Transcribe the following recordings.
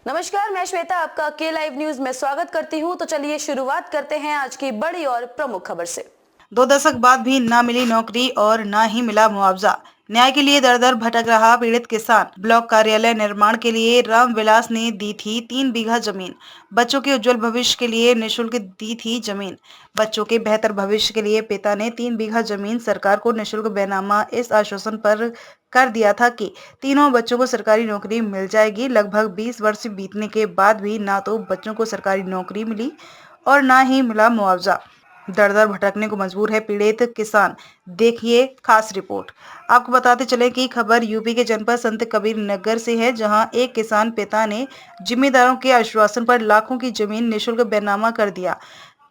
नमस्कार, मैं श्वेता आपका के लाइव न्यूज में स्वागत करती हूं। तो चलिए शुरुआत करते हैं आज की बड़ी और प्रमुख खबर से। 2 दशक बाद भी न मिली नौकरी और न ही मिला मुआवजा। न्याय के लिए दर-दर भटक रहा पीड़ित किसान। ब्लॉक कार्यालय निर्माण के लिए रामविलास ने दी थी 3 बीघा जमीन। बच्चों के उज्जवल भविष्य के लिए निःशुल्क दी थी जमीन। बच्चों के बेहतर भविष्य के लिए पिता ने 3 बीघा जमीन सरकार को निःशुल्क बैनामा इस आश्वासन पर कर दिया था कि तीनों बच्चों को सरकारी नौकरी मिल जाएगी। लगभग 20 वर्ष बीतने के बाद भी ना तो बच्चों को सरकारी नौकरी मिली और ना ही मिला मुआवजा। दर-दर भटकने को मजबूर है पीड़ित किसान। देखिए खास रिपोर्ट। आपको बताते चले कि खबर यूपी के जनपद संत कबीर नगर से है, जहां एक किसान पिता ने जिम्मेदारों के आश्वासन पर लाखों की जमीन निःशुल्क बैनामा कर दिया।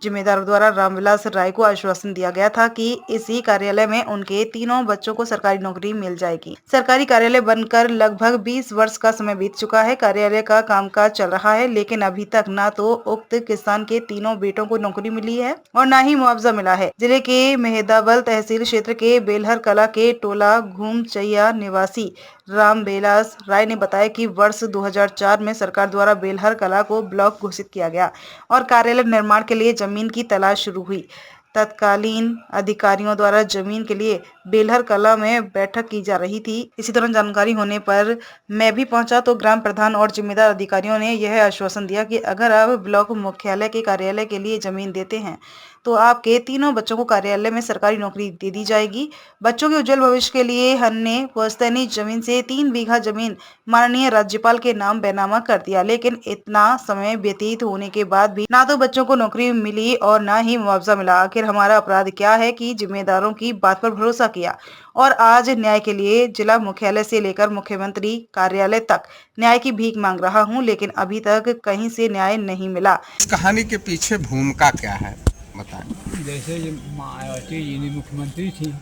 जिम्मेदारों द्वारा रामविलास राय को आश्वासन दिया गया था कि इसी कार्यालय में उनके तीनों बच्चों को सरकारी नौकरी मिल जाएगी। सरकारी कार्यालय बनकर लगभग 20 वर्ष का समय बीत चुका है। कार्यालय का कामकाज चल रहा है, लेकिन अभी तक ना तो उक्त किसान के तीनों बेटों को नौकरी मिली है और ना ही मुआवजा मिला है। जिले के मेहदावल तहसील क्षेत्र के बेलहर कला के टोला घूमचैया निवासी रामविलास राय ने बताया कि वर्ष 2004 में सरकार द्वारा बेलहर कला को ब्लॉक घोषित किया गया और कार्यालय निर्माण के लिए जमीन की तलाश शुरू हुई। तत्कालीन अधिकारियों द्वारा जमीन के लिए बेलहर कला में बैठक की जा रही थी। इसी दौरान जानकारी होने पर मैं भी पहुंचा तो ग्राम प्रधान और जिम्मेदार अधिकारियों ने यह आश्वासन दिया कि अगर आप ब्लॉक मुख्यालय के कार्यालय के लिए जमीन देते हैं तो आपके तीनों बच्चों को कार्यालय में सरकारी नौकरी दे दी जाएगी। बच्चों के उज्जवल भविष्य के लिए हमने पुश्तैनी जमीन से 3 बीघा जमीन माननीय राज्यपाल के नाम बैनामा कर दिया, लेकिन इतना समय व्यतीत होने के बाद भी ना तो बच्चों को नौकरी मिली और ना ही मुआवजा मिला। आखिर हमारा अपराध क्या है कि जिम्मेदारों की बात पर भरोसा किया और आज न्याय के लिए जिला मुख्यालय से लेकर मुख्यमंत्री कार्यालय तक न्याय की भीख मांग रहा हूं, लेकिन अभी तक कहीं से न्याय नहीं मिला। इस कहानी के पीछे भूमिका क्या है, बताएं। जैसे ये मायावती जी ने मुख्यमंत्री थी,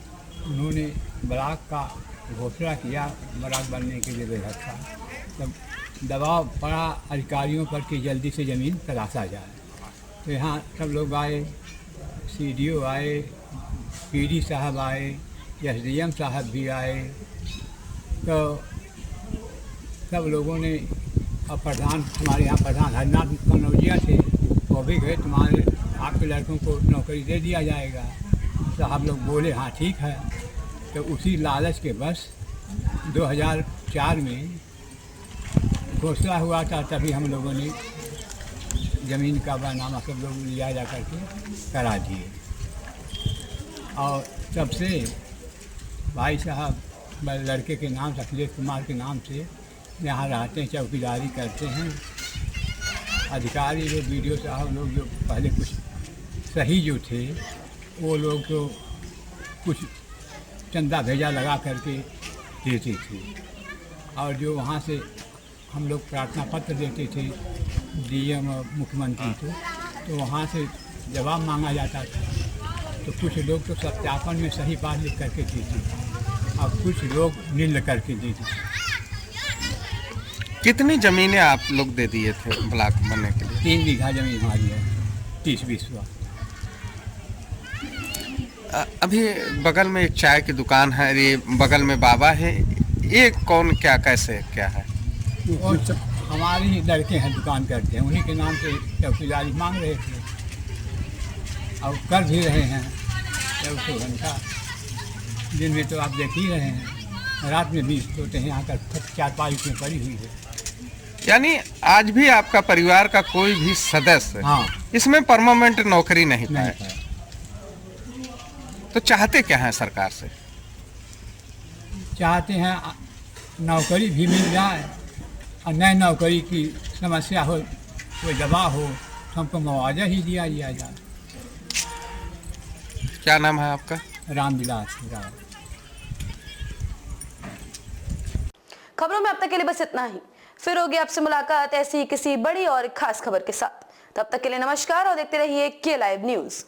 उन्होंने ब्लॉक का घोषणा किया ब्लॉक बनने के लिए बेहद था, तब दबाव पड़ा अधिकारियों पर कि जल्दी से ज़मीन तलाशा जाए। तो यहाँ सब लोग आए, सीडीओ आए, पीडी साहब आए, एसडीएम साहब भी आए, तो सब लोगों ने और प्रधान हमारे यहाँ प्रधान हरनाथ कनौजिया थे, वो भी गए, तुम्हारे आपके लड़कों को नौकरी दे दिया जाएगा। साहब लोग बोले हाँ ठीक है। तो उसी लालच के बस 2004 में घोषणा हुआ था, तभी हम लोगों ने ज़मीन का बैनामा सब लोग लिया जा करके करा दिए। और तब से भाई साहब लड़के के नाम से अखिलेश कुमार के नाम से यहाँ रहते हैं, चौकीदारी करते हैं। अधिकारी लोग वीडियो साहब लोग जो पहले कुछ सही जो थे वो लोग तो कुछ चंदा भेजा लगा करके देते थे, और जो वहाँ से हम लोग प्रार्थना पत्र देते थे डीएम और मुख्यमंत्री को, तो वहाँ से जवाब मांगा जाता था। तो कुछ लोग तो सत्यापन में सही बात लिख करके देते और कुछ लोग नील करके देते। कितनी जमीनें आप लोग दे दिए थे ब्लॉक बनने के लिए? 3 बीघा जमीन हमारी है, 30-20 हुआ। अभी बगल में एक चाय की दुकान है, ये बगल में बाबा है, ये कौन क्या कैसे क्या है? और हमारे ही लड़के हैं, दुकान करते हैं, उन्हीं के नाम से चौकीदारी मांग रहे थे और कर भी रहे हैं 24 घंटा। दिन में तो आप देख ही रहे हैं, रात में भी सोते हैं, यहाँ का 4-5 में पड़ी हुई है। यानी आज भी आपका परिवार का कोई भी सदस्य हाँ इसमें परमानेंट नौकरी नहीं पाया, तो चाहते क्या हैं सरकार से? चाहते हैं नौकरी भी मिल जाए और नए नौकरी की समस्या हो, कोई दबाव हो तो हमको मुआवजा ही दिया जाए। क्या नाम है आपका? रामविलास राय। खबरों में अब तक के लिए बस इतना ही। फिर होगी आपसे मुलाकात ऐसी किसी बड़ी और खास खबर के साथ। तब तक के लिए नमस्कार और देखते रहिए के लाइव न्यूज।